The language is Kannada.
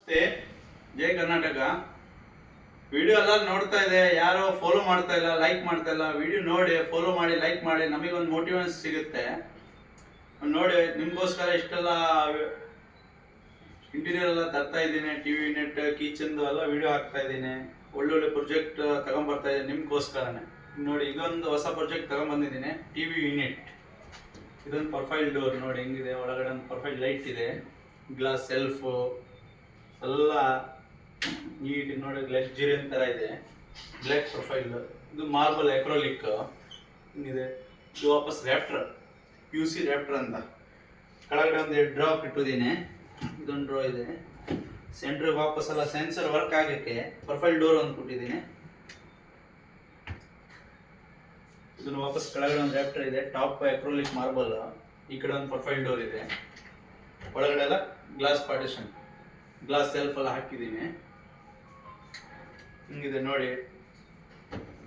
ನಮಸ್ತೆ, ಜೈ ಕರ್ನಾಟಕ. ವಿಡಿಯೋ ಎಲ್ಲ ನೋಡ್ತಾ ಇದೆ, ಯಾರೋ ಫಾಲೋ ಮಾಡ್ತಾ ಇಲ್ಲ, ಲೈಕ್ ಮಾಡ್ತಾ ಇಲ್ಲ. ವಿಡಿಯೋ ನೋಡಿ ಫಾಲೋ ಮಾಡಿ, ಲೈಕ್ ಮಾಡಿ, ನಮಗೊಂದು ಮೋಟಿವೇಶನ್ ಸಿಗುತ್ತೆ. ನೋಡಿ ನಿಮ್ಗೋಸ್ಕರ ಇಷ್ಟೆಲ್ಲ ಇಂಟೀರಿಯರ್ ಎಲ್ಲ ತರ್ತಾ ಇದ್ದೀನಿ. ಟಿವಿ ಯೂನಿಟ್, ಕಿಚನ್ದು ಎಲ್ಲ ವಿಡಿಯೋ ಹಾಕ್ತಾ ಇದ್ದೀನಿ. ಒಳ್ಳೊಳ್ಳೆ ಪ್ರಾಜೆಕ್ಟ್ ತಗೊಂಡ್ಬರ್ತಾ ಇದ್ದೀನಿ ನಿಮ್ಗೋಸ್ಕರನೇ. ನೋಡಿ ಇದೊಂದು ಹೊಸ ಪ್ರಾಜೆಕ್ಟ್ ತಗೊಂಡ್ಬಂದಿದ್ದೀನಿ, ಟಿವಿ ಯೂನಿಟ್. ಇದೊಂದು ಪ್ರೊಫೈಲ್ ಡೋರ್ ನೋಡಿ ಹೆಂಗಿದೆ, ಒಳಗಡೆ ಒಂದು ಪ್ರೊಫೈಲ್ ಲೈಟ್ ಇದೆ, ಗ್ಲಾಸ್ ಸೆಲ್ಫ್ ಎಲ್ಲ ನೀಟ್ ನೋಡಿ, ಲಕ್ಸುರಿಯನ್ ತರ ಇದೆ. ಬ್ಲ್ಯಾಕ್ ಪ್ರೊಫೈಲ್, ಇದು ಮಾರ್ಬಲ್ ಎಕ್ರೋಲಿಕ್ ಇದೆ. ಇದು ವಾಪಸ್ ರ್ಯಾಪ್ಟರ್, UC ರ್ಯಾಪ್ಟರ್ ಅಂತ. ಕೆಳಗಡೆ ಒಂದು ಡ್ರಾ ಇಟ್ಟಿದ್ದೀನಿ, ಇದೊಂದು ಡ್ರಾ ಇದೆ. ಸೆಂಟ್ರ್ ವಾಪಸ್ ಎಲ್ಲ ಸೆನ್ಸರ್ ವರ್ಕ್ ಆಗಕ್ಕೆ ಪ್ರೊಫೈಲ್ ಡೋರ್ ಒಂದು ಕೊಟ್ಟಿದ್ದೀನಿ. ಇದನ್ನು ವಾಪಸ್ ಕೆಳಗಡೆ ಒಂದು ರ್ಯಾಪ್ಟರ್ ಇದೆ, ಟಾಪ್ ಎಕ್ರೋಲಿಕ್ ಮಾರ್ಬಲ್. ಈ ಕಡೆ ಒಂದು ಪ್ರೊಫೈಲ್ ಡೋರ್ ಇದೆ, ಒಳಗಡೆ ಎಲ್ಲ ಗ್ಲಾಸ್ ಪಾರ್ಟಿಷನ್, ಗ್ಲಾಸ್ ಸೆಲ್ಫ್ ಎಲ್ಲ ಹಾಕಿದ್ದೀನಿ. ಹಿಂಗಿದೆ ನೋಡಿ.